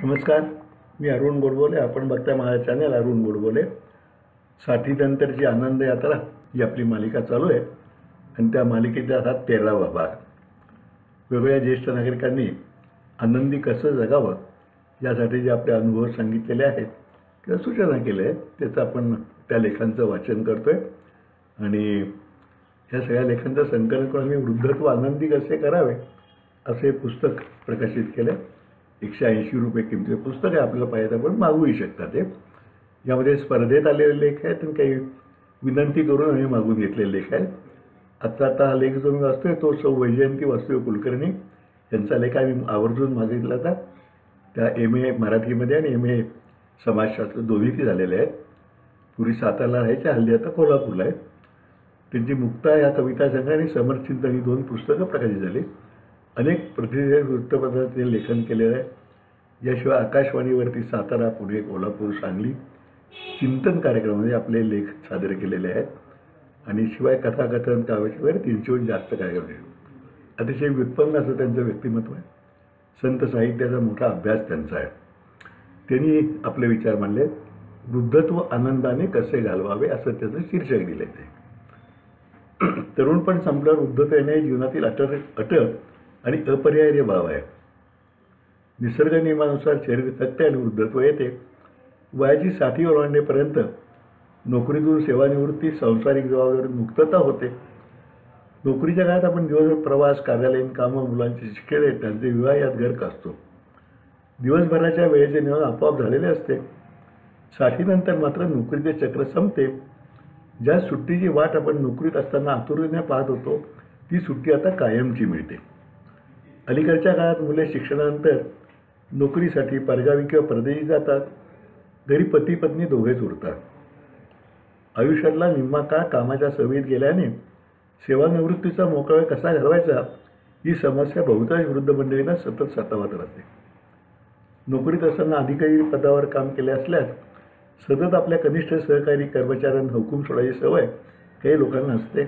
नमस्कार, मी अरुण गोडबोले. आपण बघताय माझा चॅनल अरुण गोडबोले. साथीनंतरची आनंद यात्रा ही आपली मालिका चालू आहे आणि त्या मालिकेचा हा 13वा भाग. वेगवेगळ्या ज्येष्ठ नागरिकांनी आनंदी कसं जगावं यासाठी जे आपले अनुभव सांगितलेले आहेत किंवा सूचना केल्या आहेत त्याचं आपण त्या लेखांचं वाचन करतो आहे आणि या सगळ्या लेखांचं संकलन करून आम्ही वृद्धत्व आनंदी कसे करावे असे पुस्तक प्रकाशित केलं. 180 रुपये किमतीचे पुस्तक आहे. आपल्याला पाहिजे आपण मागूही शकता. ते यामध्ये स्पर्धेत आलेले लेख आहेत आणि काही विनंती करून आम्ही मागून घेतलेले लेख आहेत. आता हा लेख जो मी वाचतोय तो सौ वैजयंती वासुदेव कुलकर्णी यांचा लेख आम्ही आवर्जून मागितला होता. त्या MA मराठीमध्ये आणि MA समाजशास्त्र दोन्ही झालेले आहेत. पूर्वी सातारला राहायचे, हल्ली आता कोल्हापूरला आहेत. त्यांची मुक्ता या कविता संघ आणि समरचिंतन ही 2 पुस्तकं प्रकाशित झाली. अनेक प्रतिनिधी वृत्तपत्रात लेखन केलेलं आहे. याशिवाय आकाशवाणीवरती सातारा, पुणे, कोल्हापूर, सांगली चिंतन कार्यक्रमामध्ये आपले लेख सादर केलेले आहेत आणि शिवाय कथाकथन, काव्याचे वगैरे 300हून जास्त कार्यक्रम आहेत. अतिशय व्युत्पन्न असं त्यांचं व्यक्तिमत्व आहे. संत साहित्याचा मोठा अभ्यास त्यांचा आहे. त्यांनी आपले विचार मांडले. वृद्धत्व आनंदाने कसे घालवावे असं त्याचं शीर्षक दिले. ते तरुणपण संपल्यावर वृद्धत्व येणे जीवनातील अटळ आणि अपरिहार्य भाव आहे. निसर्ग नियमानुसार शरीर थकते आणि वृद्धत्व येते. वयाची 60 ओलांडेपर्यंत नोकरीतून सेवानिवृत्ती, सांसारिक जबाबदारी मुक्तता होते. नोकरीच्या काळात आपण दिवसभर प्रवास, कार्यालयीन कामं, मुलांचे शिक्षण, त्यांचे विवाह यात गर्क असतो. दिवसभराच्या वेळेचे नियोजन आपोआप झालेले असते. 60 नंतर मात्र नोकरीचे चक्र संपते. ज्या सुट्टीची वाट आपण नोकरीत असताना आतुरतेने पाहत होतो ती सुट्टी आता कायमची मिळते. अलीकडच्या काळात मुले शिक्षणानंतर नोकरीसाठी परगावी किंवा परदेशी जातात. घरी पती पत्नी दोघेच उरतात. आयुष्यातला निम्मा काळ कामाच्या सवयीत गेल्याने सेवानिवृत्तीचा मोकळा वेळ कसा घालवायचा ही समस्या बहुतांश वृद्ध मंडळींना सतत सतावत राहते. नोकरीत असताना अधिकारी पदावर काम केले असल्यास सतत आपल्या कनिष्ठ सहकारी कर्मचाऱ्यांना हुकूम सोडायची सवय काही लोकांना असते.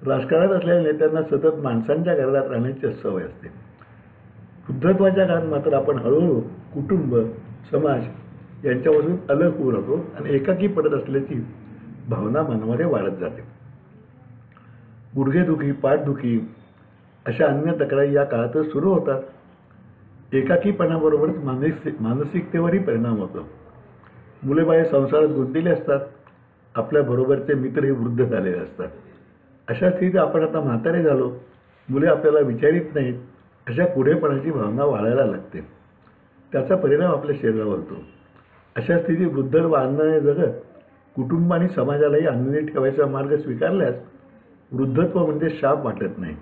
राजकारणात असलेल्या नेत्यांना सतत माणसांच्या घरात राहण्याची सवय असते. वृद्धत्वाच्या काळात मात्र आपण हळूहळू कुटुंब, समाज यांच्यापासून अलग होऊ लागतो आणि एकाकी पडत असल्याची भावना मनामध्ये वाढत जाते. गुडघेदुखी, पाठदुखी अशा अन्य तक्रारी या काळातच सुरू होतात. एकाकीपणाबरोबरच मानसिकतेवरही परिणाम होतो. मुले बाळे संसारात गुंतलेले असतात. आपल्याबरोबरचे मित्रही वृद्ध झालेले असतात. अशा स्थितीत आपण आता म्हातारे झालो, मुले आपल्याला विचारित नाहीत, अशा पुढेपणाची भावना वाढायला लागते. त्याचा परिणाम आपल्या शरीरावर होतो. अशा स्थितीत वृद्धत्व आनंदाने जगत कुटुंब आणि समाजालाही आनंदी ठेवायचा मार्ग स्वीकारल्यास वृद्धत्व म्हणजे शाप वाटत नाही.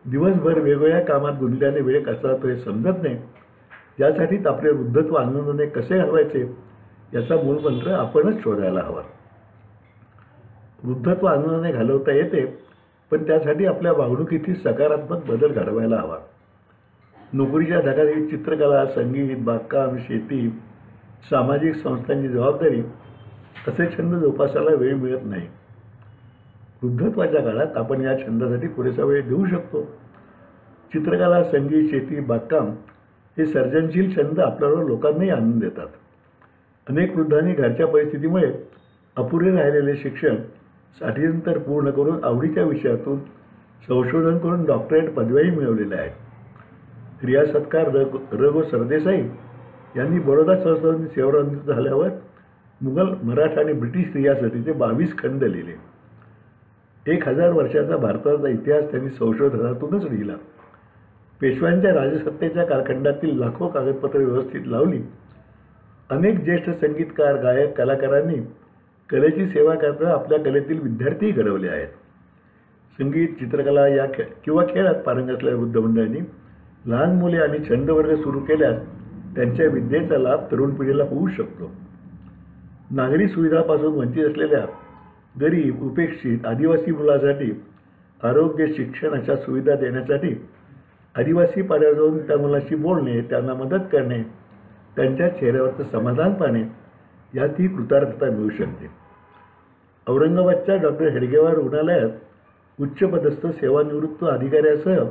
दिवसभर वेगवेगळ्या कामात गुंतल्याने वेळ कसा जातो हे समजत नाही. यासाठीच आपले वृद्धत्व आनंदाने कसे घालवायचे याचा मूलमंत्र आपणच शोधायला हवा. वृद्धत्व आनंदाने घालवता येते, पण त्यासाठी आपल्या वागणुकीतील सकारात्मक बदल घडवायला हवा. नोकरीच्या धकाधकीत चित्रकला, संगीत, बागकाम, शेती, सामाजिक संस्थांची जबाबदारी असे छंद जोपासायला वेळ मिळत नाही. वृद्धत्वाच्या काळात आपण या छंदासाठी पुरेसा वेळ देऊ शकतो. चित्रकला, संगीत, शेती, बागकाम हे सर्जनशील छंद आपल्याला लोकांनाही आनंद देतात. अनेक वृद्धांनी घरच्या परिस्थितीमुळे अपुरे राहिलेले शिक्षण 60 नंतर पूर्ण करून आवडीच्या विषयातून संशोधन करून डॉक्टरेट पदव्याही मिळवलेल्या आहेत. रिया सत्कार, र. गो. सरदेसाई यांनी बडोदा संस्थानात सेवानिवृत्त झाल्यावर मुघल, मराठा आणि ब्रिटिश रियासतीचे 22 खंड लिहिले. 1000 वर्षाचा भारताचा इतिहास त्यांनी संशोधनातूनच लिहिला. पेशव्यांच्या राजसत्तेच्या कालखंडातील लाखो कागदपत्रे व्यवस्थित लावली. अनेक ज्येष्ठ संगीतकार, गायक, कलाकारांनी कलेची सेवा करताना आपल्या कलेतील विद्यार्थीही घडवले आहेत. संगीत, चित्रकला या किंवा खेळात पारंगत असलेल्या वृद्ध मंडळींनी लहान मुले आणि छंदवर्ग सुरू केल्यास त्यांच्या विद्येचा लाभ तरुण पिढीला होऊ शकतो. नागरी सुविधांपासून वंचित असलेल्या गरीब, उपेक्षित आदिवासी मुलांसाठी आरोग्य, शिक्षण अशा सुविधा देण्यासाठी आदिवासी पाड्यावर जाऊन त्या मुलांशी बोलणे, त्यांना मदत करणे, त्यांच्या चेहऱ्यावरचं समाधान पाहणे यातही कृतार्थता मिळू शकते. औरंगाबादच्या डॉक्टर हेडगेवार रुग्णालयात उच्चपदस्थ सेवानिवृत्त अधिकाऱ्यासह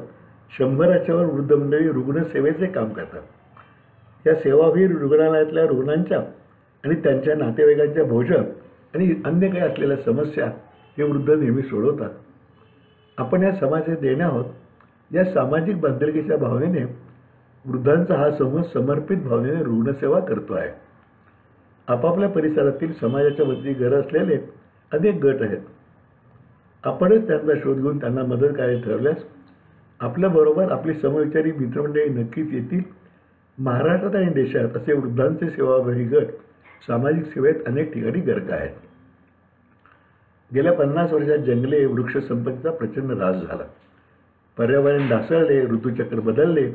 100च्या वर वृद्ध मंडळी रुग्णसेवेचे काम करतात. या सेवावीर रुग्णालयातल्या रुग्णांच्या आणि त्यांच्या नातेवाईकांच्या भोजन आणि अन्य काही असलेल्या समस्या हे वृद्ध नेहमी सोडवतात. आपण या समाजात देणे आहोत. या सामाजिक बांधिलकीच्या भावनेने वृद्धांचा हा समूह समर्पित भावनेने रुग्णसेवा करतो आहे. आपापल्या परिसरातील समाजाच्या वतीने गरज असलेले अनेक गट आहेत. आपणच त्यांचा शोध घेऊन त्यांना मदत करायला ठरवल्यास आपल्याबरोबर आपली समविचारी मित्रमंडळी नक्कीच येतील. महाराष्ट्रात आणि देशात असे वृद्धांचे सेवाभावी गट सामाजिक सेवेत अनेक ठिकाणी गर्क आहेत. गेल्या 50 वर्षात जंगले वृक्ष संपत्तीचा प्रचंड ऱ्हास झाला. पर्यावरण ढासळले, ऋतुचक्र बदलले.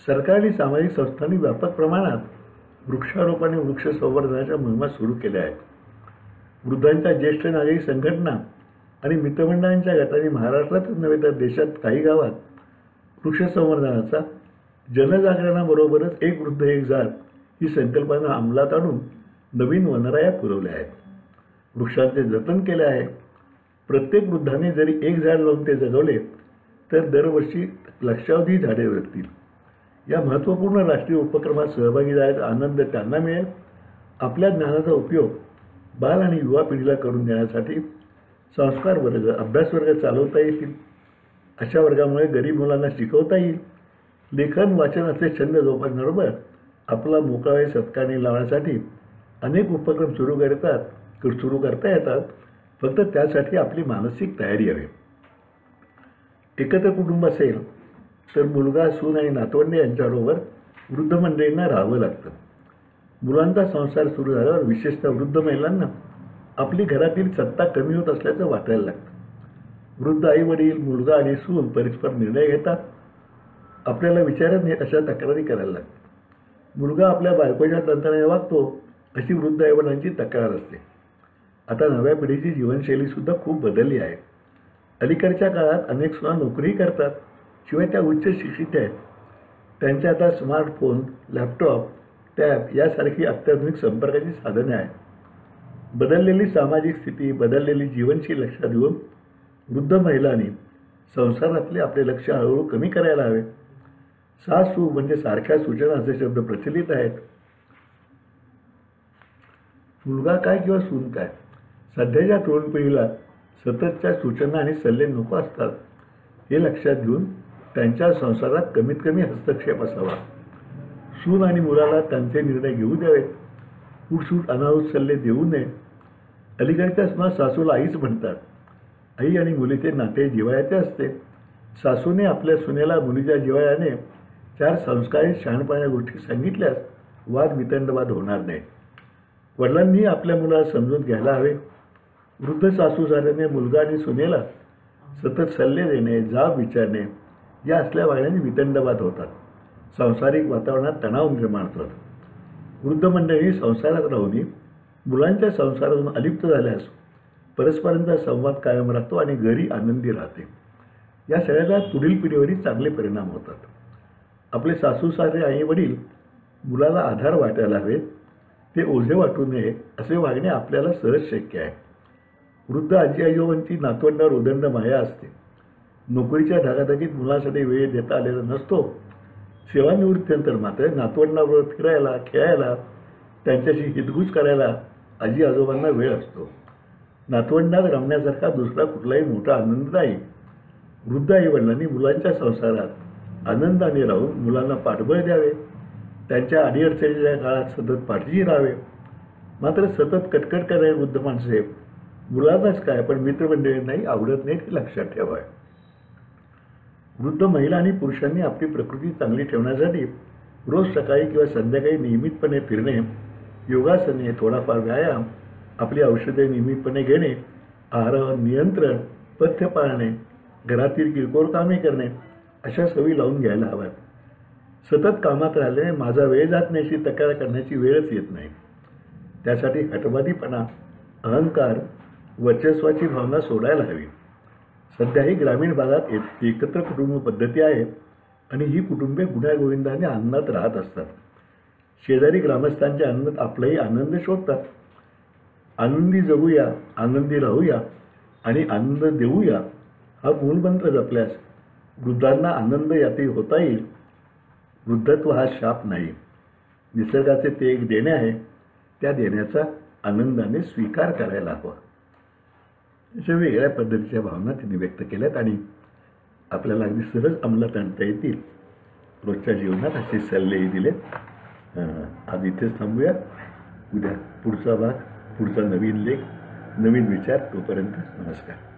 सरकारने सामाजिक संस्थांनी व्यापक प्रमाणात वृक्षारोपण आणि वृक्ष संवर्धनाच्या मोहिमा सुरू केल्या आहेत. वृद्धांच्या ज्येष्ठ नागरिक संघटना आणि मित्रमंडळांच्या गटांनी महाराष्ट्रातच नव्हे तर देशात काही गावात वृक्ष संवर्धनाचा जनजागरणाबरोबरच एक वृद्ध एक झाड ही संकल्पना अंमलात आणून नवीन वनराया पुरवल्या आहेत. वृक्षांचे जतन केले आहे. प्रत्येक वृद्धाने जरी एक झाड लावून ते जगवले तर दरवर्षी लक्षावधी झाडे उगवतील. या महत्त्वपूर्ण राष्ट्रीय उपक्रमात सहभागी झाल्याचा आनंद त्यांना मिळेल. आपल्या ज्ञानाचा उपयोग बाल आणि युवा पिढीला करून देण्यासाठी संस्कार वर्ग, अभ्यास वर्ग चालवता येतील. अशा वर्गामुळे गरीब मुलांना शिकवता येईल. लेखन वाचन असे छंद जोपासण्याबरोबर आपला मोकळा वेळ सत्कारणी लावण्यासाठी अनेक उपक्रम सुरू करता येतात. फक्त त्यासाठी आपली मानसिक तयारी हवी. एकत्र कुटुंब असेल तर मुलगा, सून आणि नातवंडे यांच्याबरोबर वृद्ध मंडळींना राहावं लागतं. मुलांचा संसार सुरू झाल्यावर विशेषतः वृद्ध महिलांना आपली घरातील सत्ता कमी होत असल्याचं वाटायला लागतं. वृद्ध आई वडील, मुलगा आणि सून परस्पर निर्णय घेतात. आपल्याला विचारत नाही अशा तक्रारी करायला लागतात. मुलगा आपल्या बायकोच्या तंत्राने वागतो अशी वृद्ध आईवडिलांची तक्रार असते. आता नव्या पिढीची जीवनशैलीसुद्धा खूप बदलली आहे. अलीकडच्या काळात अनेक सुना नोकरीही करतात. शिवाय त्या उच्च शिक्षित आहेत. त्यांच्या आता स्मार्टफोन, लॅपटॉप, टॅब यासारखी अत्याधुनिक संपर्काची साधने आहेत. बदललेली सामाजिक स्थिती, बदललेली जीवनशैली लक्षात घेऊन वृद्ध महिलांनी संसारातले आपले लक्ष हळूहळू कमी करायला हवे. सासू म्हणजे सारख्या सूचना असे शब्द प्रचलित आहेत. मुलगा काय किंवा सून काय, सध्याच्या तरुण पिढीला सततच्या सूचना आणि सल्ले नको असतात. हे लक्षात घेऊन त्यांच्या संसारात कमीत कमी हस्तक्षेप असावा. सून आणि मुलाला त्यांचे निर्णय घेऊ द्यावेत. उठसूट अनाहूत सल्ले देऊ नये. अलीकडच्या सुना सासूला आईच म्हणतात. आई आणि मुलीचे नाते जिव्हाळ्याचे असते. सासूने आपल्या सुनेला मुलीच्या जिव्हाळ्याने 4 संस्कारित शहाणपणाच्या गोष्टी सांगितल्यास वाद वितंडवाद होणार नाही. वडिलांनी आपल्या मुलाला समजून घ्यायला हवे. वृद्ध सासू झाल्याने मुलगा आणि सुनेला सतत सल्ले देणे, जाब विचारणे या असल्या वागण्याने वितंडवाद होतात. सांसारिक वातावरणात तणाव निर्माण होतात. वृद्ध मंडळी संसारात राहून मुलांच्या संसारातून अलिप्त झाल्यास परस्परांचा संवाद कायम राहतो आणि घरी आनंदी राहते. या सगळ्याला पुढील पिढीवरही चांगले परिणाम होतात. आपले सासू-सासरे आई वडील मुलाला आधार वाटायला हवेत. ते ओझे वाटू नये असे वागणे आपल्याला सहज शक्य आहे. वृद्ध आजी आजोबांची नातवंडावर उदंड माया असते. नोकरीच्या धाकाधाकीत मुलांसाठी वेळ देता आलेला नसतो. सेवानिवृत्तीनंतर मात्र नातवंडाबरोबर फिरायला, खेळायला, त्यांच्याशी हितगुज करायला आजी आजोबांना वेळ असतो. नातवंडात रमण्यासारखा दुसरा कुठलाही मोठा आनंद नाही. वृद्ध आईवडिलांनी मुलांच्या संसारात आनंदाने राहून मुलांना पाठबळ द्यावे. त्यांच्या अडीअडचणीच्या काळात सतत पाठीशी राहावे. मात्र सतत कटकट करणारे वृद्ध माणसे मुलांनाच काय पण मित्रमंडळींनाही आवडत नाहीत हे लक्षात ठेवावे. वृद्ध महिला आणि पुरुषांनी आपली प्रकृती चांगली ठेवण्यासाठी रोज सकाळी किंवा संध्याकाळी नियमितपणे फिरणे, योगासने, थोडाफार व्यायाम, आपली औषधे नियमितपणे घेणे, आहारावर नियंत्रण, पथ्य पाळणे, घरातील किरकोळ कामे करणे अशा सवयी लावून घ्यायला हव्यात. सतत कामात राहिल्याने माझा वेळ जात नाही अशी तक्रार करण्याची वेळच येत नाही. त्यासाठी हटवादीपणा, अहंकार, वर्चस्वाची भावना सोडायला हवी. सध्याही ग्रामीण भागात एकत्र कुटुंब पद्धती आहे आणि ही कुटुंबे गुण्यागोविंदाने आनंदात राहत असतात. शेजारी ग्रामस्थांच्या आनंदात आपलाही आनंद शोधतात. आनंदी जगूया, आनंदी राहूया आणि आनंद देऊया हा मूलमंत्र जपल्यास वृद्धांना आनंद याती होता येईल. वृद्धत्व हा शाप नाही. निसर्गाचे ते एक देणे आहे, त्या देण्याचा आनंदाने स्वीकार करायला हवा. अशा वेगळ्या पद्धतीच्या भावना त्यांनी व्यक्त केल्यात आणि आपल्याला अगदी सहज अंमलात आणता येतील रोजच्या जीवनात असे सल्लेही दिलेत. आज इथेच थांबूया. उद्या पुढचा भाग, पुढचा नवीन लेख, नवीन विचार. तोपर्यंत नमस्कार.